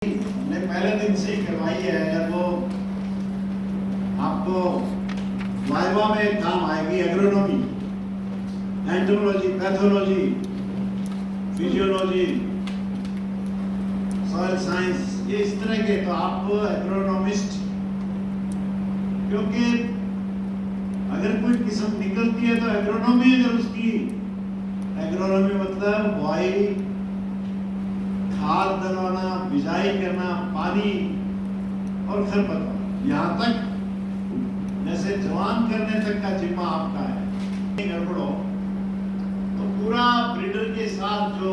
हमने पहले दिन से ही करवाई है। जब वो आपको वाइवा में काम आएगी, agronomy, entomology, pathology, physiology, soil science, ये इस तरह के, तो आप एग्रोनॉमिस्ट, क्योंकि अगर कोई किस्म निकलती है तो एग्रोनॉमी, अगर उसकी एग्रोनॉमी मतलब बुआई, खाद डलवाना, बिजाई करना, पानी और खरपतवार, यहाँ तक जैसे जवान करने तक का जिम्मा आपका है। गड़बड़ हो तो पूरा ब्रीडर के साथ जो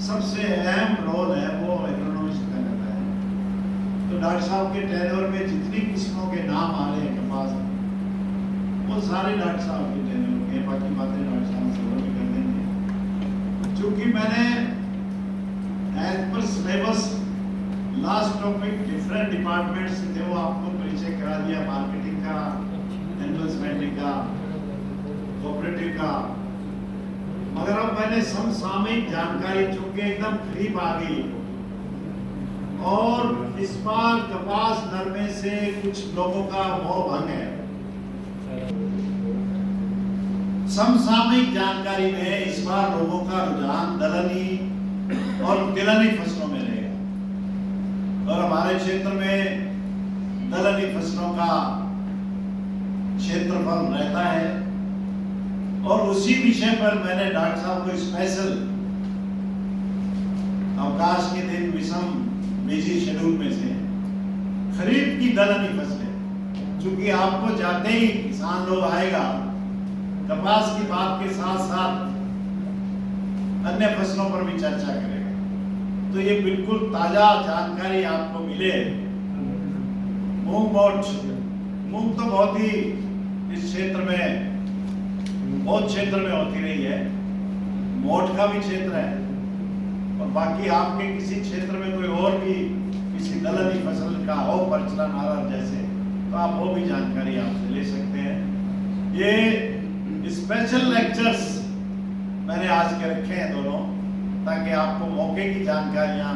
सबसे अहम रोल है वो एग्रोनॉमिस्ट का रहता है। तो डॉक्टर साहब के टेन्योर में जितनी किस्मों के नाम आ रहे हैं कपास, वो सारे डॉक्टर साहब के टेन्योर के, बाकी बातें डॉक्टर साहब से वो भी कर देंगे। चूंकि मैंने as per syllabus last topic different department से थे, वो आपको परिचय करा दिया, मार्केटिंग का, एनिमल स्पेंडिंग का, कोऑपरेटिव का, मगर अब मैंने समसामयिक जानकारी चूंकि एकदम करीब आ गई, और इस बार कपास नरमे से कुछ लोगों का मोह भंग है। समसामयिक जानकारी में इस बार लोगों का रुझान दलहनी और तिलहनी फसलों में रहेगा, और हमारे क्षेत्र में दलहनी फसलों का क्षेत्रफल रहता है। और उसी विषय पर मैंने डॉक्टर साहब को स्पेशल अवकाश के दिन विषम बिजी शेड्यूल में से खरीफ की दलहनी फसलें, चूंकि आपको जाते ही किसान लोग आएगा, कपास की बात के साथ साथ अन्य फसलों पर भी चर्चा करेगा, तो ये बिल्कुल ताजा जानकारी आपको मिले। मूंग मोठ, मूंग तो बहुत ही इस क्षेत्र में, बहुत क्षेत्र में होती रही है, मोठ का भी क्षेत्र है, और बाकी आपके किसी क्षेत्र में कोई और भी किसी दलहनी फसल का हो प्रचलन आ रहा जैसे, तो आप वो भी जानकारी आपसे ले सकते हैं। ये स्पेशल लेक्चर्स मैंने आज के रखे हैं दोनों, ताकि आपको मौके की जानकारियां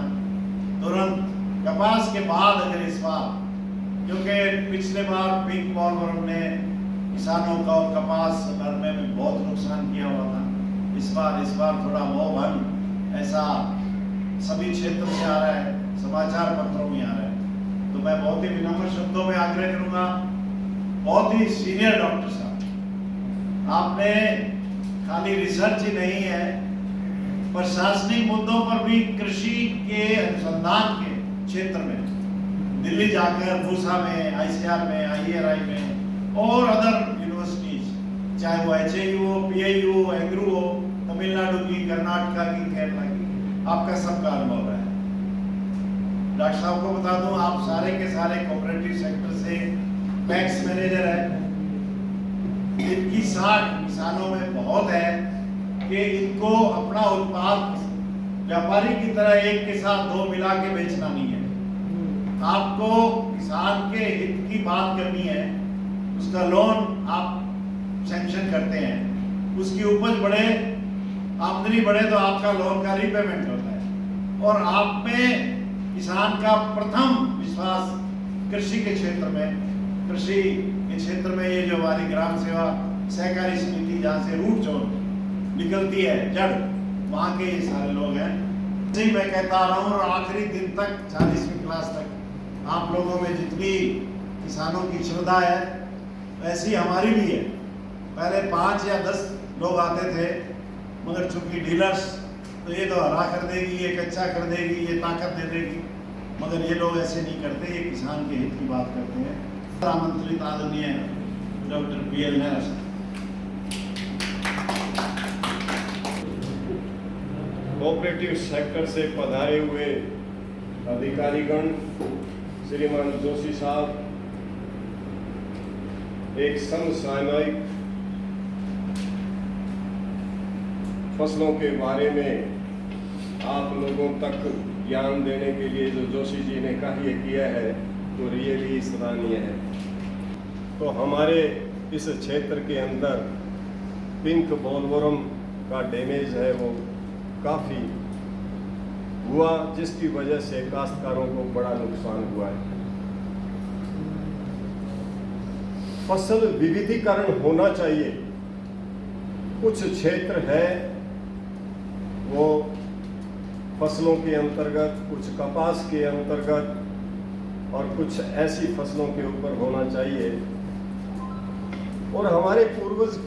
तुरंत कपास के बाद, अगर इस बार, क्योंकि पिछले बार पिंक बॉलवर्म ने किसानों का और कपास नरमे में बहुत नुकसान किया हुआ था, इस बार थोड़ा मोह भंग ऐसा सभी क्षेत्र से आ रहा है, समाचार पत्रों में आ रहा है। तो मैं बहुत ही विनम्र शब्दों में आग्रह करूंगा, बहुत ही सीनियर डॉक्टर साहब, आपने खाली रिसर्च ही नहीं है, प्रशासनिक मुद्दों पर भी कृषि के अनुसंधान के क्षेत्र में दिल्ली जाकर भूसा में, आईसीआर में, आईएआरआई में और अदर यूनिवर्सिटीज, चाहे वो एचएयू हो, पीआईयू हो, एग्रू हो, तमिलनाडु की, कर्नाटका की, केरला की, आपका सबका अनुभव है। डॉक्टर साहब को बता दूं, आप सारे के सारे कोऑपरेटिव सेक्टर से पैक्स मैनेजर है। इनकी साख किसानों में बहुत है कि इनको अपना उत्पाद व्यापारी की तरह एक के साथ दो मिला के बेचना नहीं है। आपको किसान के हित की बात करनी है, उसका लोन आप सैंक्शन करते हैं, उसकी उपज बढ़े, आमदनी बढ़े तो आपका लोन का रीपेमेंट होता है, और आप में किसान का प्रथम विश्वास कृषि के क्षेत्र में, कृषि के क्षेत्र में ये जो हमारी ग्राम सेवा सहकारी समिति, जहाँ से रूट जोन निकलती है, जड़, वहाँ के ये सारे लोग हैं। जी मैं कहता रहा हूँ, और आखिरी दिन तक 40वीं क्लास तक आप लोगों में जितनी किसानों की श्रद्धा है वैसी हमारी भी है। पहले 5 या 10 लोग आते थे, मगर चूंकि डीलर्स, तो ये तो हरा कर देगी, ये कच्चा कर देगी, ये ताकत दे देगी, मगर ये लोग ऐसे नहीं करते, ये किसान के हित की बात करते हैं। आमंत्रित आदरणीय डॉक्टर पीएल नेहरा साहब। कोऑपरेटिव सेक्टर से पधारे हुए अधिकारीगण, श्रीमान जोशी साहब, एक समसामयिक फसलों के बारे में आप लोगों तक ज्ञान देने के लिए जो जोशी जी ने कार्य किया है, तो रियली सराहनीय है। तो हमारे इस क्षेत्र के अंदर पिंक बॉलवर्म का डैमेज है वो काफ़ी हुआ, जिसकी वजह से काश्तकारों को बड़ा नुकसान हुआ है। फसल विविधीकरण होना चाहिए। कुछ क्षेत्र है वो फसलों के अंतर्गत, कुछ कपास के अंतर्गत और कुछ ऐसी फसलों के ऊपर होना चाहिए। और हमारे पूर्वज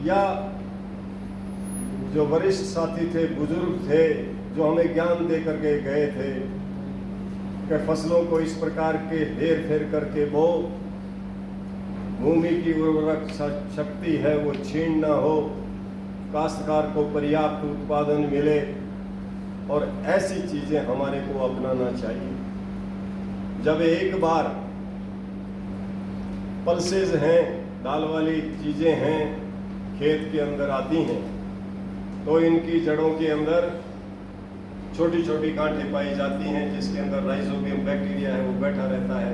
या जो वरिष्ठ साथी थे, बुजुर्ग थे, जो हमें ज्ञान दे करके गए थे कि फसलों को इस प्रकार के हेर फेर करके वो भूमि की उर्वरक शक्ति है वो क्षीण न हो, काश्तकार को पर्याप्त उत्पादन मिले, और ऐसी चीजें हमारे को अपनाना चाहिए। जब एक बार पल्सेज हैं, दाल वाली चीजें हैं, खेत के अंदर आती हैं, तो इनकी जड़ों के अंदर छोटी छोटी गांठें पाई जाती हैं, जिसके अंदर राइजोबियम बैक्टीरिया है वो बैठा रहता है,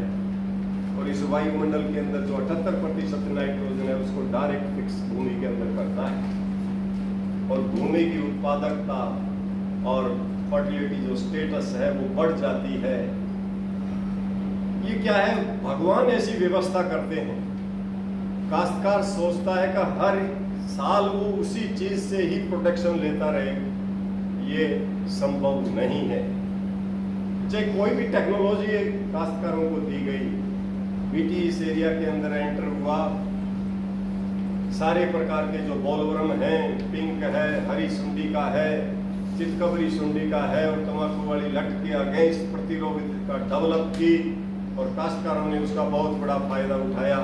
और इस वायुमंडल के अंदर जो 78% नाइट्रोजन है उसको डायरेक्ट फिक्स भूमि के अंदर करता है, और भूमि की उत्पादकता और फर्टिलिटी जो स्टेटस है वो बढ़ जाती है। ये क्या है, भगवान ऐसी व्यवस्था करते हैं। काश्तकार सोचता है कि हर साल वो उसी चीज से ही प्रोटेक्शन लेता रहे, ये संभव नहीं है। चाहे कोई भी टेक्नोलॉजी काश्तकारों को दी गई, बीटी इस एरिया के अंदर एंटर हुआ, सारे प्रकार के जो बॉलवर्म हैं, पिंक है, हरी सुंडी का है, चितकबरी सुंडी का है, और तंबाकू वाली लट के अगेंस्ट प्रतिरोधकता डेवलप की, और काश्तकारों ने उसका बहुत बड़ा फायदा उठाया।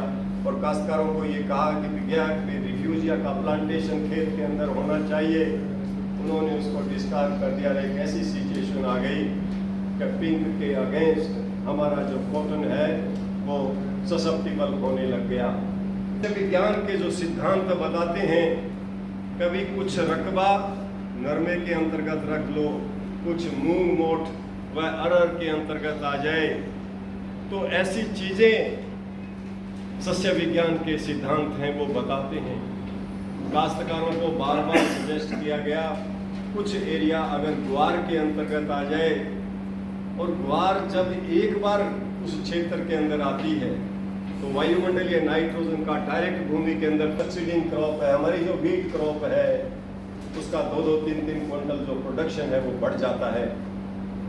और काश्तकारों को ये कहा कि रिफ्यूजिया का प्लांटेशन खेत के अंदर होना चाहिए, उन्होंने उसको डिस्कार्ड कर दिया। एक ऐसी सिचुएशन आ गई कि पिंक के अगेंस्ट हमारा जो कॉटन है वो ससेप्टिबल होने लग गया। विज्ञान के जो सिद्धांत बताते हैं, कभी कुछ रकबा नरमे के अंतर्गत रख लो, कुछ मूंग मोठ व अरहर के अंतर्गत आ जाए, तो ऐसी चीजें सस्य विज्ञान के सिद्धांत हैं वो बताते हैं। काश्तकारों को बार बार सजेस्ट किया गया, कुछ एरिया अगर ग्वार के अंतर्गत आ जाए, और ग्वार जब एक बार उस क्षेत्र के अंदर आती है तो वायुमंडलीय नाइट्रोजन का डायरेक्ट भूमि के अंदर सक्सीडिंग क्रॉप है, हमारी जो व्हीट क्रॉप है उसका 2-2, 3-3 क्विंटल जो प्रोडक्शन है वो बढ़ जाता है।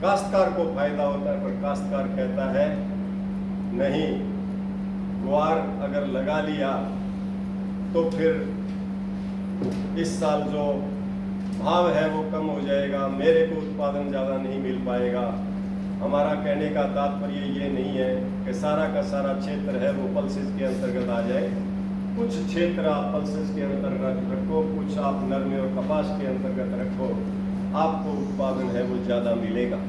काश्तकार को फायदा होता है, पर काश्तकार कहता है नहीं, ग्वार अगर लगा लिया तो फिर इस साल जो भाव है वो कम हो जाएगा, मेरे को उत्पादन ज़्यादा नहीं मिल पाएगा। हमारा कहने का तात्पर्य ये नहीं है कि सारा का सारा क्षेत्र है वो पल्सेस के अंतर्गत आ जाए। कुछ क्षेत्र आप पल्सेस के अंतर्गत रखो, कुछ आप नरमे और कपास के अंतर्गत रखो, आपको उत्पादन है वो ज़्यादा मिलेगा।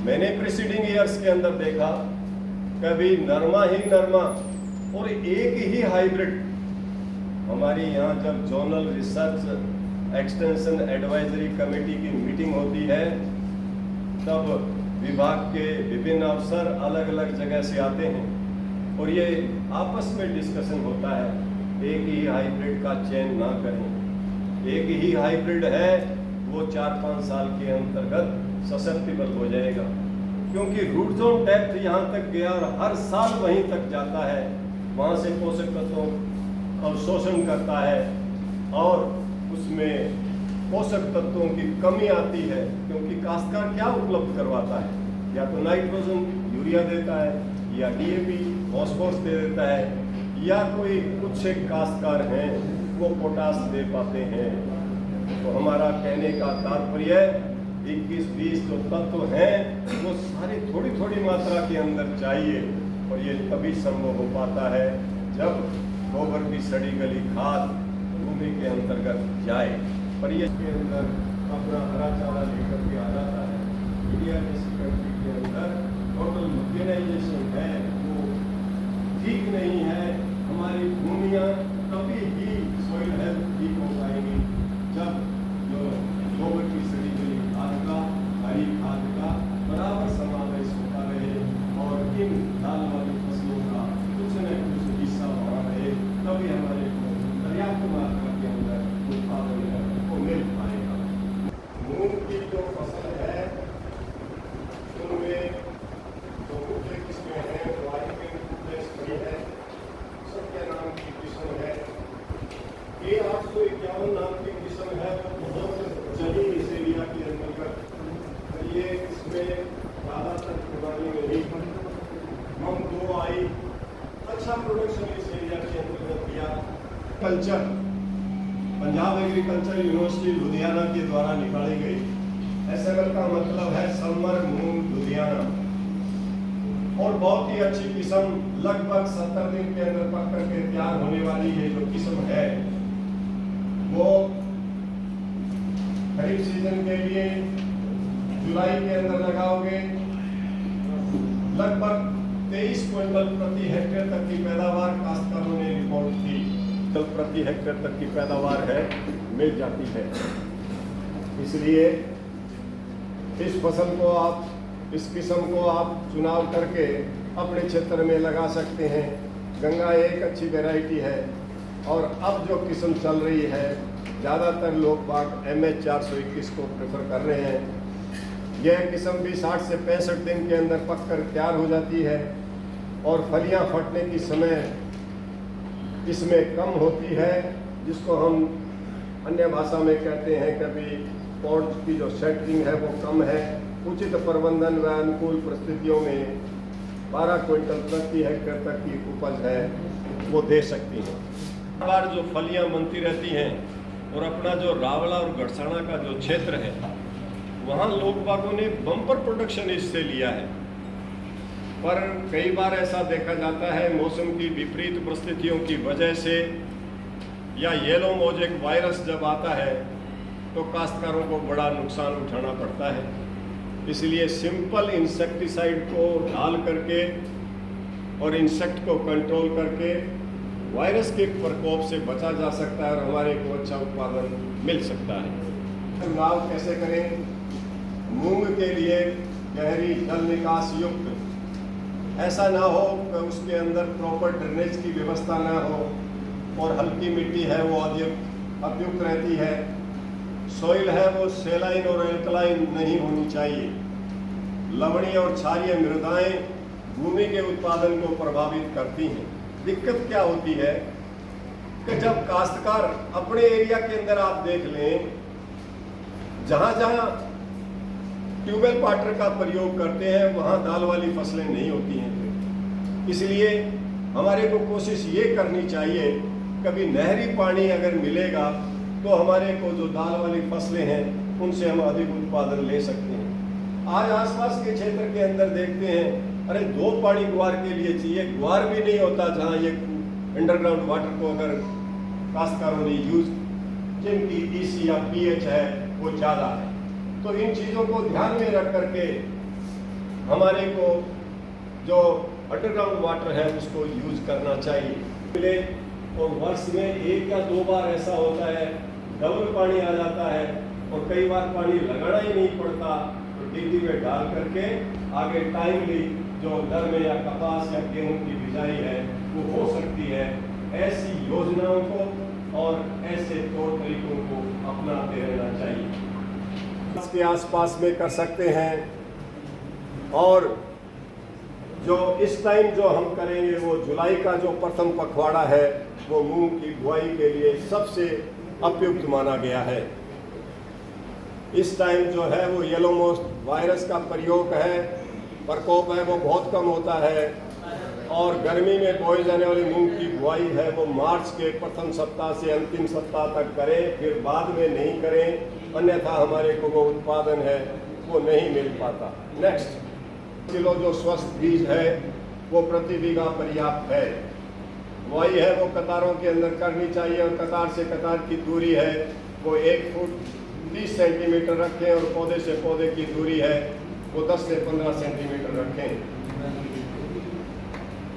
मैंने प्रीसीडिंग ईयर्स के अंदर देखा, कभी नरमा ही नरमा और एक ही हाइब्रिड। हमारी यहाँ जब zonal research extension advisory committee की मीटिंग होती है, तब विभाग के विभिन्न अफसर अलग अलग जगह से आते हैं और ये आपस में डिस्कशन होता है, एक ही हाइब्रिड का चयन ना करें। एक ही हाइब्रिड है वो 4-5 साल के अंतर्गत ससेप्टिबल हो जाएगा, क्योंकि रूट जोन डेप्थ यहाँ तक गया और हर साल वहीं तक जाता है, वहाँ से पोषक तत्वों का शोषण करता है और उसमें पोषक तत्वों की कमी आती है। क्योंकि काश्तकार क्या उपलब्ध करवाता है, या तो नाइट्रोजन यूरिया देता है, या डीएपी फॉस्फोरस दे देता है, या कोई कुछ एक काश्तकार हैं वो पोटास दे पाते हैं। तो हमारा कहने का तात्पर्य 21-20 जो तत्व हैं वो सारी थोड़ी थोड़ी मात्रा के अंदर चाहिए, और ये तभी संभव हो पाता है जब गोबर की सड़ी गली खाद भूमि के अंतर्गत जाए। पर ये के अंदर अपना हरा चारा लेकर के आ जाता है। इंडिया जैसी कंट्री के अंदर टोटल मैकेनाइजेशन है वो ठीक नहीं है। हमारी भूमियाँ कभी ही सॉइल हेल्थ ठीक हो पाएंगी जब जो गोबर की सड़ी गली खाद का, हरी खाद का बराबर समावेश होता रहे और इन दाल वाली फसलों का कुछ न कुछ हिस्सा वहाँ रहे, तभी हमारे को पर्याप्त मात्रा के अंदर उत्पादन मिल पाएगा। मूंग की जो फसल है ज़्यादातर खुदानी में ही हम 2 आई अच्छा प्रोडक्शन इस एरिया के अंतर्गत किया। Culture Punjab agriculture university Ludhiana के द्वारा निकाली गई। SML का मतलब है समर मूंग लुधियाना, और बहुत ही अच्छी किस्म लगभग 70 दिन के अंदर पक करके तैयार होने वाली ये जो किस्म है वो खरीफ सीजन के लिए जुलाई के अंदर लगाओगे। लगभग 23 क्विंटल प्रति हेक्टेयर तक की पैदावार काश्तकारों ने रिपोर्ट की। प्रति हेक्टेयर तक की पैदावार है मिल जाती है। इसलिए इस फसल को आप, इस किस्म को आप चुनाव करके अपने क्षेत्र में लगा सकते हैं। गंगा एक अच्छी वैरायटी है, और अब जो किस्म चल रही है ज़्यादातर लोग बाग MH 421 को प्रेफर कर रहे हैं। यह किस्म भी 60 से 65 दिन के अंदर पक कर तैयार हो जाती है, और फलियां फटने की समय इसमें कम होती है, जिसको हम अन्य भाषा में कहते हैं कभी पॉड की जो सेटिंग है वो कम है। उचित प्रबंधन व अनुकूल परिस्थितियों में 12 क्विंटल प्रति हेक्टेयर तक की उपज है वो दे सकती है। बार जो फलियां बनती रहती हैं, और अपना जो रावला और गड़साना का जो क्षेत्र है वहाँ लोग बागों ने बम्पर प्रोडक्शन इससे लिया है। पर कई बार ऐसा देखा जाता है मौसम की विपरीत परिस्थितियों की वजह से, या येलो मोजेक वायरस जब आता है तो काश्तकारों को बड़ा नुकसान उठाना पड़ता है। इसलिए सिंपल इंसेक्टिसाइड को डाल करके और इंसेक्ट को कंट्रोल करके वायरस के प्रकोप से बचा जा सकता है, और हमारे को अच्छा उत्पादन मिल सकता है। चुनाव कैसे करें? मूंग के लिए गहरी जल निकास युक्त, ऐसा ना हो कि उसके अंदर प्रॉपर ड्रेनेज की व्यवस्था ना हो, और हल्की मिट्टी है वो अयुक्त रहती है। सॉइल है वो सेलाइन और एल्कलाइन नहीं होनी चाहिए। लवणीय और क्षारीय मृदाएं भूमि के उत्पादन को प्रभावित करती हैं। दिक्कत क्या होती है कि जब काश्तकार अपने एरिया के अंदर आप देख लें, जहाँ जहाँ ट्यूबवेल वाटर का प्रयोग करते हैं वहाँ दाल वाली फसलें नहीं होती हैं। इसलिए हमारे को कोशिश ये करनी चाहिए, कभी नहरी पानी अगर मिलेगा तो हमारे को जो दाल वाली फसलें हैं उनसे हम अधिक उत्पादन ले सकते हैं। आज आसपास के क्षेत्र के अंदर देखते हैं, अरे 2 पानी ग्वार के लिए चाहिए, ग्वार भी नहीं होता जहाँ ये अंडरग्राउंड वाटर को अगर काश्तकारों ने यूज, जिनकी EC या pH है वो ज़्यादा है। तो इन चीज़ों को ध्यान में रख करके हमारे को जो अंडरग्राउंड वाटर है उसको यूज करना चाहिए। और वर्ष में 1 या 2 बार ऐसा होता है डबल पानी आ जाता है, और कई बार पानी लगाना ही नहीं पड़ता, तो डिग्गी में डाल करके आगे टाइमली जो दलमे या कपास या गेहूं की बिजाई है वो हो सकती है। ऐसी योजनाओं को और ऐसे तौर तरीकों को अपनाते रहना चाहिए। इसके आसपास में कर सकते हैं, और जो इस टाइम जो हम करेंगे वो जुलाई का जो प्रथम पखवाड़ा है वो मूंग की बुआई के लिए सबसे उपयुक्त माना गया है। इस टाइम जो है वो येलो मोस्ट वायरस का प्रयोग है, प्रकोप है वो बहुत कम होता है, और गर्मी में बोई जाने वाली मूंग की बुआई है वो मार्च के प्रथम सप्ताह से अंतिम सप्ताह तक करें, फिर बाद में नहीं करें, अन्यथा हमारे को वो उत्पादन है वो नहीं मिल पाता। नेक्स्ट, किलो जो स्वस्थ बीज है वो प्रति बीघा पर्याप्त है। बुआई है वो कतारों के अंदर करनी चाहिए, और कतार से कतार की दूरी है वो 1 फुट 30 सेंटीमीटर रखें, और पौधे से पौधे की दूरी है वो 10 से 15 सेंटीमीटर रखें।